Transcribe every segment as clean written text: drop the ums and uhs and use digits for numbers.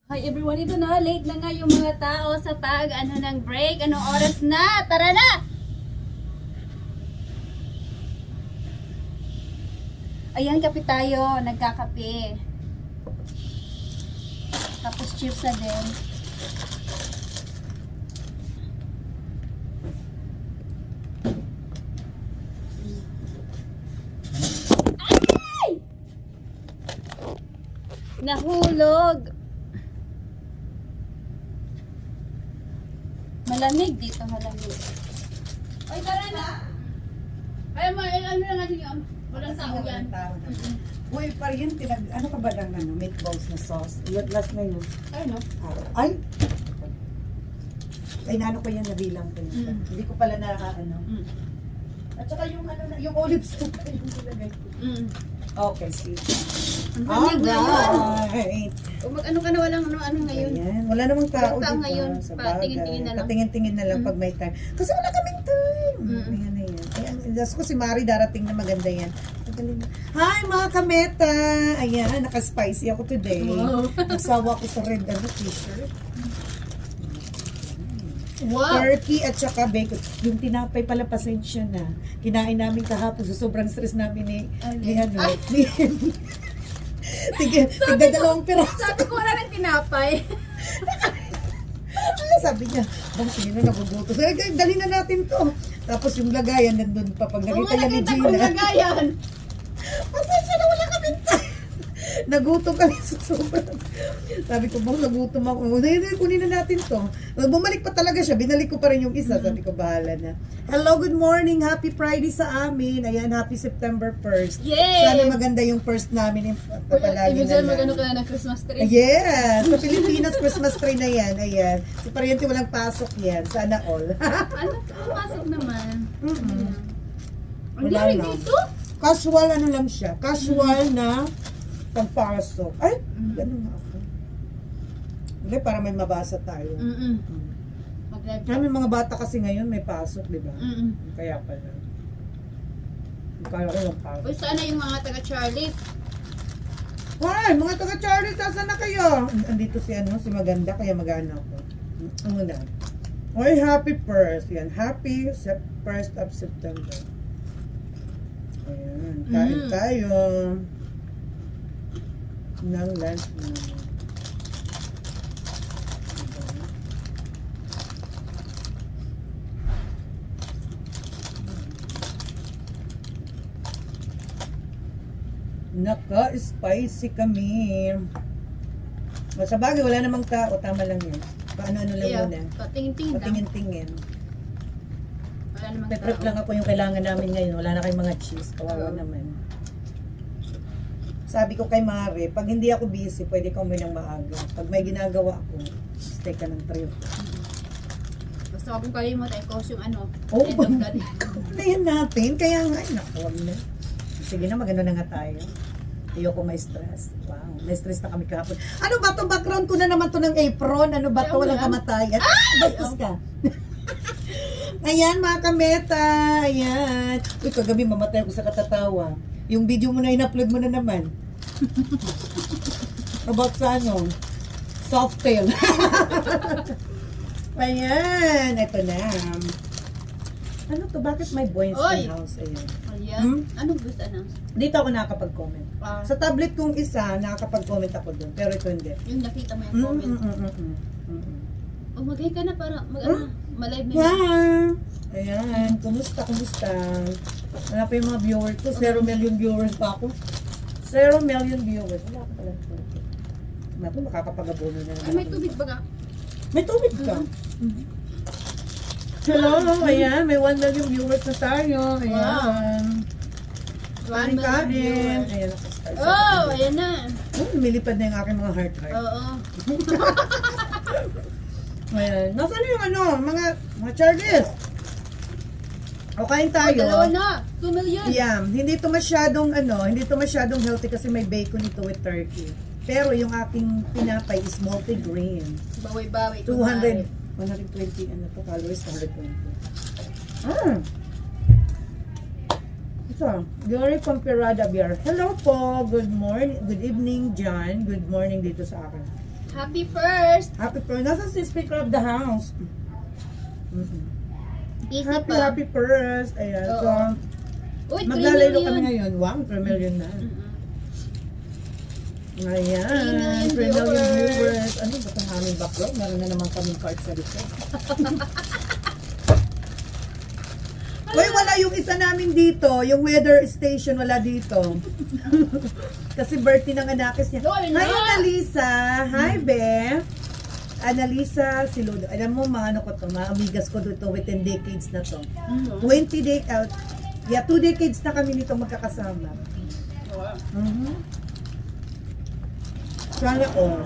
Hi everyone, ito na, late na nga yung mga tao sa ng break. Anong oras na? Tara na! Ayan, kape tayo. Nagkakape. Tapos chips na din. Ay! Nahulog! Malamig dito, malamig. Ay, tara na! Ay, ano na natin yung walang tao yan. Uy, pa rin, ano ka ba lang, meatballs na sauce? Yung last na yun. Ano? Ay! Ay, naano ko yan, nabilang ko yun. Hindi ko pala na, At saka yung, yung olive soup, yung nilagay ko. Okay, sige. Alright. Kung mag-ano ka na, walang ano ngayon. Ayan. Wala namang tao, Walang tao diba? ngayon. Sa Patingin-tingin na lang. Patingin-tingin na lang pag may time. Kasi wala kaming time. Ayan na yan. Ayan, das ko si Mari darating na maganda yan. Madali na. Hi mga kameta! Ayan, naka-spicy ako today. Wow. Nagsawa ko sa red t-shirt. Wow! Turkey at saka bacon. Yung tinapay pala, pasensya na. Kinain namin kahapon sa sobrang stress namin ni tigdadalawang piraso. Sabi ko wala ng tinapay. Sabi niya, bang sige na, nagugutos. Dali na natin to. Tapos yung lagayan nandun pa. Pag nakita niya ni Gina. Lagayan. Pasensya na, wala kami tayo. Nagutom kami sa sobrang. Sabi ko, bang nagutom ako. Kunin na natin to. Bumalik pa talaga siya. Binalik ko pa rin yung isa. Sabi ko, bahala na. Hello, good morning. Happy Friday sa amin. Ayan, happy September 1st. Yay! Sana maganda yung first namin. Palagi Ibig sabihin na mag-ano ka na ng Christmas tree. Yes! Sa Pilipinas, Christmas tree na yan. Ayan. Si Pariente walang pasok yan. Sana all. Ano? Pumasok naman. Ang Wala galing lang. dito? Casual ano lang siya. Casual na pagpasok. Ay! Ganun na ako. Hindi, para may mabasa tayo. Mag-live. May mga bata kasi ngayon may pasok, di ba? Kaya pala. Kaya ko yung pasok. Uy, sana yung mga taga-Charlie's. Why? Mga taga-Charlie, saan na kayo? Andito si si Maganda, kaya mag-ano ako. Ano na? Oy, happy first. Yan, happy 1st of September. Ayan, kain tayo ng lunch namin. Naka-spicy kami. Sa bagay, wala namang tao. Tama lang yan. Paano-ano lang muna. Patingin-tingin lang. Patingin-tingin. Wala namang May prep lang ako yung kailangan namin ngayon. Wala na kayong mga cheese. Kawawa naman. Sabi ko kay Mare, pag hindi ako busy, pwede ka umuwi ng maaga. Pag may ginagawa ako, stay ka ng 3 o'clock. Basta kung kalimot ay cost yung ano. Oh, end of the day. Kumplehin natin. Kaya nga, ay naku, wag na. Sige na, magano na nga tayo. Ayoko may stress. Wow, may stress na kami kahapon. Ano ba to? Background ko na naman to ng apron. Ano ba to? Walang kamatayan. Bastos ka. Ayan, mga kameta. Ayan. Uy, kagabi mamatay ako sa katatawa. Yung video mo na in-upload mo na naman. About sa soft tail. Ayan. Ito na. Ano to? Bakit may buoyancy Oy! house? Ayan. Ayan. Anong gusto announce? Dito ako nakakapag-comment. Sa tablet kong isa, nakakapag-comment ako doon. Pero ito hindi. Yung nakita mo yung comment. O mag-hi ka na para ma-live na yun. Wow! Ayan. Kumusta? Wala pa yung mga viewers ko. 0 million viewers pa ako. 0 million viewers. Wala ka pala. Naku, makakapag-abono na naman. Ay, may tubig ba ka? May tubig ka. Hello, ayan. May 1 million viewers na tayo. Ayan. Kain. Ayan, nakastart. Oh, ayan na. Lumilipad na yung aking mga heart rate. Oo. Ayan. Nasaan yung mga Charlies? O, kain tayo. Dalawa na. 2 million. Yeah, hindi to masyadong healthy kasi may bacon ito with turkey. Pero yung aking pinapay is multi-grain. Bawi-bawi. 120 calories, 120. Ito, Glory Pomperada Beer. Hello po, good morning, good evening, John. Good morning dito sa akin. Happy first! Happy birthday. Nasa si Speaker of the House. Easy Happy, pa. happy first. Ayan. Oo. So, Uy, 3 maglalaro million. kami ngayon. Wow, 3 million na. Ayan. 3 million 3 million viewers. viewers. Ano ba itong aming backlog? Meron na naman kaming card sa likod. Uy, wala yung isa namin dito. Yung weather station, wala dito. Kasi birthday ng anakis niya. Uy, Hi, na! Annalisa. Hi, Be. Annalisa Siludo. Alam mo, mga ano ko to, mga amigas ko dito within decades na to. 20 decades, 2 decades na kami nito magkakasama. Mhm. Sana all.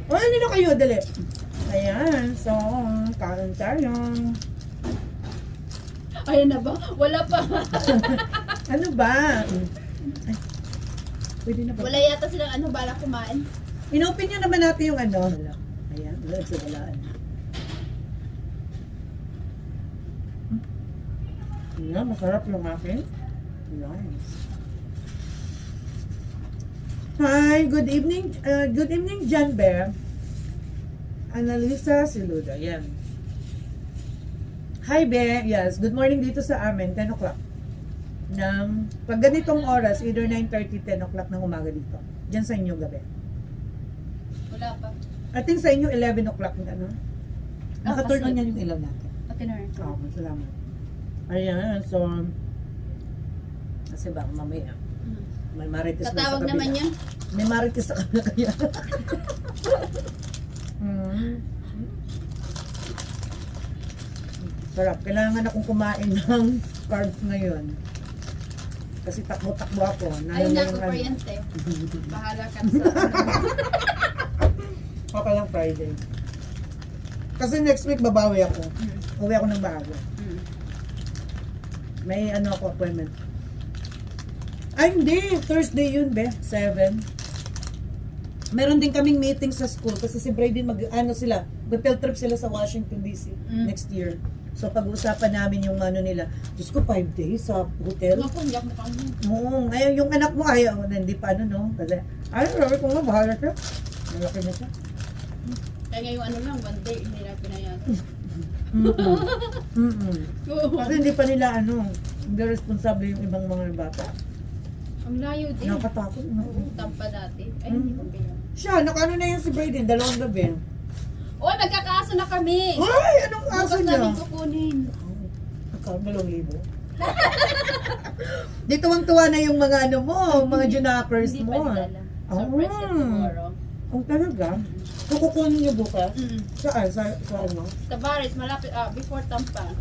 O, ano na kayo, dali. Ayan, so, kain tayo. Ayan na ba? Wala pa. Ano ba? Ay, pwede na ba? Wala yata silang ano, balak kumain. Inopen nyo naman natin yung ano. Ayan, wala sa walaan. Ayan, masarap yung akin. Nice. Hi, good evening. Good evening, John Bear. Annalisa Siluda. Ayan. Hi, Be. Yes, good morning dito sa amin. 10 o'clock. Pag ganitong oras, either 9:30, 10 o'clock ng umaga dito. Diyan sa inyo gabi. Wala pa. I think sa inyo 11 o'clock na, ano? Naka-turn on kasi- yan yung ilaw natin. Pati na rin. Oo, salamat. Ayan, so, kasi baka mamaya, may marites na sa Tatawag kabila. naman yun. May marites sa kabila kaya. Mm. Sarap. Kailangan akong kumain ng carbs ngayon. Kasi takbo-takbo ako. Ayun na, yung kuryente. Bahala ka sa... Okay lang Friday. Kasi next week babawi ako. Uwi ako ng bago. May ano ako appointment. Ay hindi, Thursday yun be, 7. Meron din kaming meeting sa school kasi si Brady sila, mag-field trip sila sa Washington DC next year. So pag-uusapan namin yung ano nila. Diyos ko, 5 days sa hotel. Naku, hindi ako mukha mo. Oo, ngayon yung anak mo ayaw, hindi pa ano no. Kasi, ay, sabi ko nga, bahala siya. Malaki na siya. Kaya ngayong ano lang, one day, hindi na pinayaan. Kasi hindi pa nila ano, hindi responsable yung ibang mga bata. Ang layo din. Nakatakot. Oo, tampa dati. Ay, hindi ko kaya. Siya, nakano na yan si Brayden, 2 gabi. Oh, nagkakaso na kami. Ay, anong aso Bukas niya? namin kukunin. Magkakamalong libo. Di tuwang-tuwa na yung mga ano mo, mga junakers Hindi mo. pa nila alam. Surprise yan tomorrow. Ang talaga? So, kukunin niyo bukas? Mm. Saan? Sa ano? Tabares, malapit, before Tampa.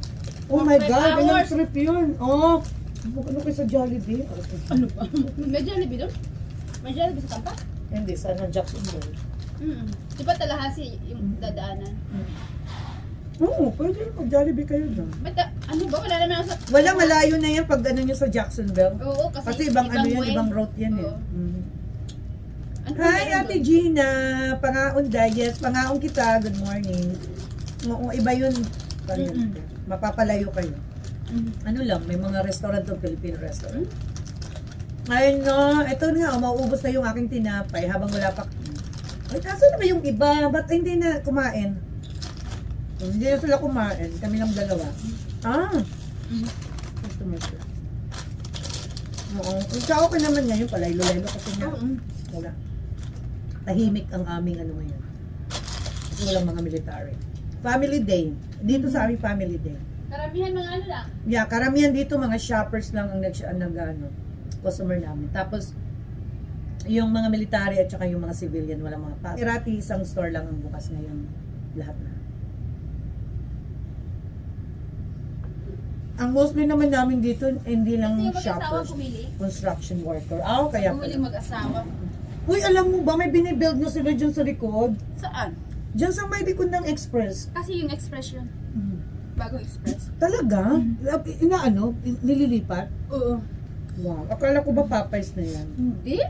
Oh my 5 God, ilang hours. trip yun? Oh, ano kayo sa Jollibee? Ano ba? May Jollibee doon? May Jollibee sa Tampa? Hindi, sana Jacksonville. Di ba Tallahassee yung dadaanan? Oo, pwede mag-Jollibee kayo doon. Ano ba? Wala naman ako sa... Wala, malayo na yan pag ano nyo sa Jacksonville. Oo, kasi, Kasi ibang ano yan, way. ibang route yan eh. Oo. Mhm. Ano Hi, ba Ate yun Gina. Pangaon dahil. Yes, pangaon kita. Good morning. Oo, iba yun. Mapapalayo kayo. doon? Ano lang, may mga restaurant o Filipino restaurant. Ayun no, ito nga, mauubos na yung aking tinapay habang wala pa. Ay, kaso na ba yung iba? Ba't hindi na kumain? Hindi na sila kumain. Kami lang dalawa. Customer sila. Oo. Sa okay naman ngayon pala, ilo-lelo kasi nga. Wala. Tahimik ang aming ano ngayon. Kasi walang mga military. Family day. Dito sa aming family day. Karamihan mga ano lang. Yeah, karamihan dito mga shoppers lang ang ano, customer namin. Tapos, yung mga military at saka yung mga civilian, walang mga pasok. Irati, isang store lang ang bukas ngayon. Lahat na. Ang mostly naman namin dito, hindi lang Kasi yung mag-asawa shoppers. pumili. Construction worker. Kaya Pumiling pala. mag-asawa. Uy, alam mo ba, may binibuild na sila dyan sa likod? Saan? Dyan sa may likod ng express. Kasi yung expression. Bagong express. Talaga? Inaano? Nililipat? Oo. Wow. Akala ko ba Popeyes na yan? Hindi?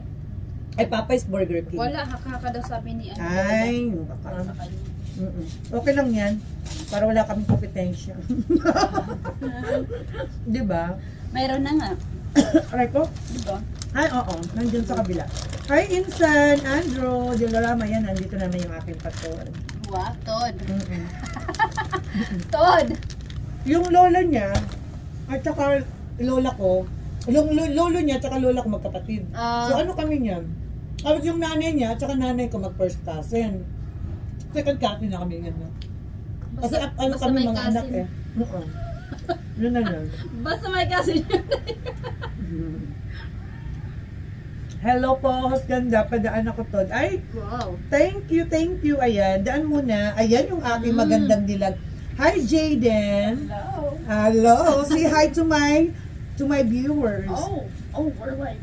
Ay, Popeyes Burger King. Wala, haka daw sabi ni ano. Ay, Para sa kanya. okay lang yan. Para wala kaming kompetensya. Di ba? Mayroon na nga. Aray ko? Di ba? Ay, oo. Nandyan sa kabila. Hi, Insan, Andrew, Dilarama, yan, nandito naman yung aking patol. Wow, Todd. Mm-mm. Todd! Yung lola niya, at saka lola ko, yung lolo niya, at saka lola ko magkapatid. Ah. So ano kami niyan? Tapos yung nanay niya, at saka nanay ko mag-first cousin. Second cousin na kami yan. No? Kasi ano basta kami may mga anak cousin. eh. Oo. Yun na yun. Basta may cousin yun. Hello po, ganda, padaan ako to. Ay, Wow. thank you. Ayan, daan muna. Ayan yung aking magandang dilag. Hi, Jaden. Hello. Hello. Say hi to my viewers. Where am I?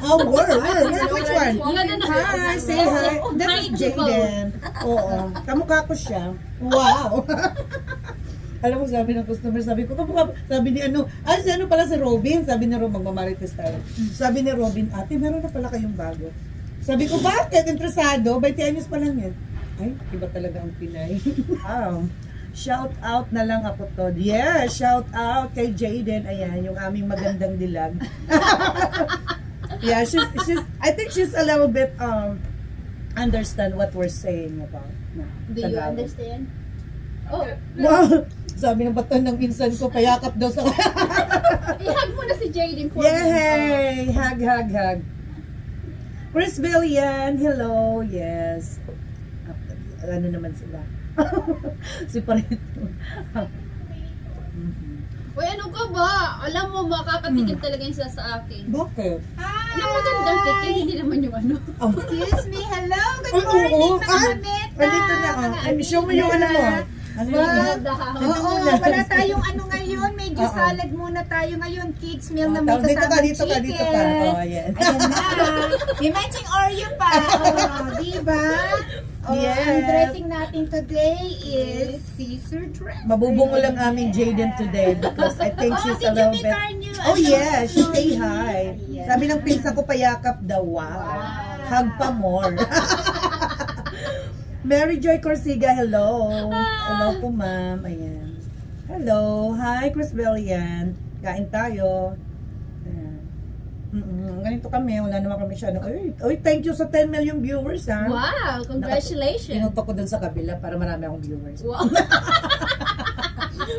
Oh, where? Which one? Hi, say hi. Oh, That hi is to both. Jaden. Oo. Kamukha ko siya. Wow. Alam mo, sabi ng customer, sabi ko, kamukha, sabi ni si ano pala si Robin, sabi ni Robin, magmamarites tayo. Sabi ni Robin, ate, meron na pala kayong bago. Sabi ko, bakit? Interesado? 20 anyos pa lang yan. Ay, iba talaga ang Pinay. Wow. Shout out na lang ako to. Yeah, shout out kay Jaden. Ayan, yung aming magandang dilag. Yeah, I think she's a little bit, understand what we're saying about. Do you Tagalog. understand? Oh, Wow! Sabi ng baton ng insan ko, payakap daw sa... ihag mo na si Jaden for me. Yay! Hug. Chris Villian, hello, yes. Ano naman sila? Si Parito. Uy, ano ka ba? Alam mo, makakatigil talaga yung sa akin. Bakit? Yung magandang tikin, hindi naman yung ano. Oh. Excuse me, hello, good Oo, morning oo. mga mameta. Andito na. Show mo yung ano mo. Ano yun? Oo, wala tayong ano ngayon, medyo Oo. salad muna tayo ngayon, kids meal na may Dito ka, kasamang dito ka. chicken. Oh, yes. Ayan na. May matching Oreo pa. Oh, diba? Oh, Yes. ang dressing natin today is Caesar dressing. Mabubungo lang aming Jaden today because I think she's a did you little meet bit... our new, Oh yeah, she say hi. Yes. Sabi ng pinsan ko, payakap daw. Wow. Hug pa more. Mary Joy Corsiga, hello. Hello po, ma'am. Ayan. Hello. Hi, Chris Bellian. Kain tayo. Ayan. Ganito kami. Wala naman kami siya. Uy, thank you sa 10 million viewers, ha? Wow, congratulations. Pinuto ko dun sa kabila para marami akong viewers. Wow.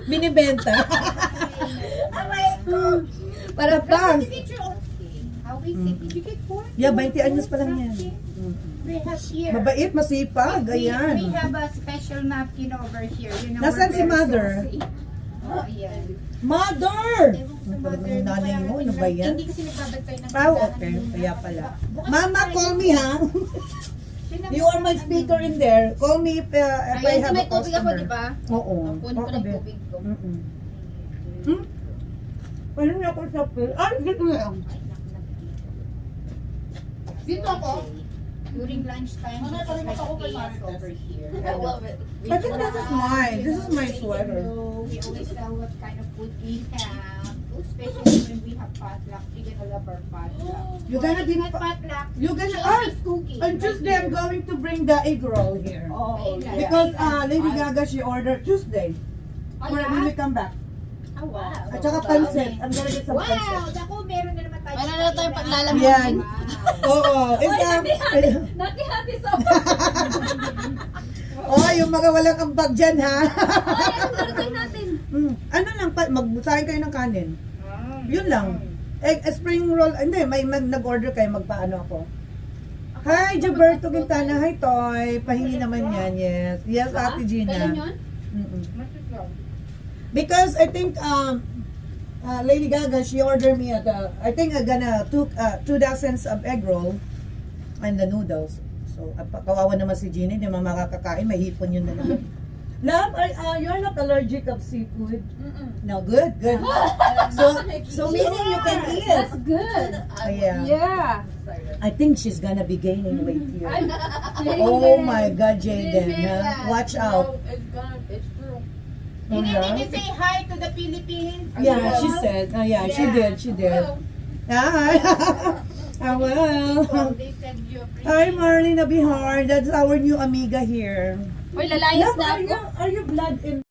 Binibenta. Aray ko. Para pang. Picture, okay. How we see, did you get pork? Yeah, 20 anyos pa lang yan. We have here. Mabait, masipag. We Ayan. have a special napkin over here. You know, Nasaan we're si very mother? saucy. Oh, yeah. Mother! Ewan ko Ano sa pala mother, yung nanay mo? Ano ba yan? Hindi kasi nagbabantay ng Oh, tindahan okay. muna. Kaya pala. Bukas Mama, tayo. call me, ha? You are my speaker in there. Call me if I Ayun, have may a tubig ako, customer. di ba? Oo. Kunin ko na yung tubig ko. Ano niya ako sa pill? Dito na lang. Dito ako. During lunchtime, we just like chaos over here. I love it. I think this is mine. This is my sweater. We always tell what kind of food we have. Especially when we have potluck. You're gonna love our potluck. You're gonna be... Not potluck. You're gonna... Always cooking. On Tuesday, I'm going to bring the egg roll here. Oh, okay. Because Lady Gaga, she ordered Tuesday. Oh, When we come back. Oh, wow. At saka pancit. I'm gonna get some Wow! pancit. Naku, meron na naman tayo. Wala na tayong paglalaman. Yan. Wow. Oo. It's Nakihati sa oh, yung mga walang ambag dyan, ha? Ay, anong darating natin? Ano lang, magsahin kayo ng kanin. Yun lang. Spring roll, hindi, may nag-order kayo, magpaano ako. Hi, Gilberto Quintana. Hi, Toy. Pahingi naman yan, yes. Yes, Ate Gina. Kailan yun? Because I think Lady Gaga, she ordered me I think I'm gonna 2 dozens of egg roll and the noodles. So, kawawa naman si Gina, hindi naman makakakain, may hipon yun na naman. Love, you're not allergic of seafood? No, good. So meaning you can eat. That's good. Oh, yeah. Yeah. I think she's gonna be gaining weight here. Ay, Oh my God, Jaden, ha? Watch out. It's true. You need to say hi to the Philippines. Yeah, she said. Yeah, she did. Hi. I will. Oh, they said you're pretty. Hi, Marlene Abihar. That's our new amiga here. Uy, lalayas Love, na ako. are you blood in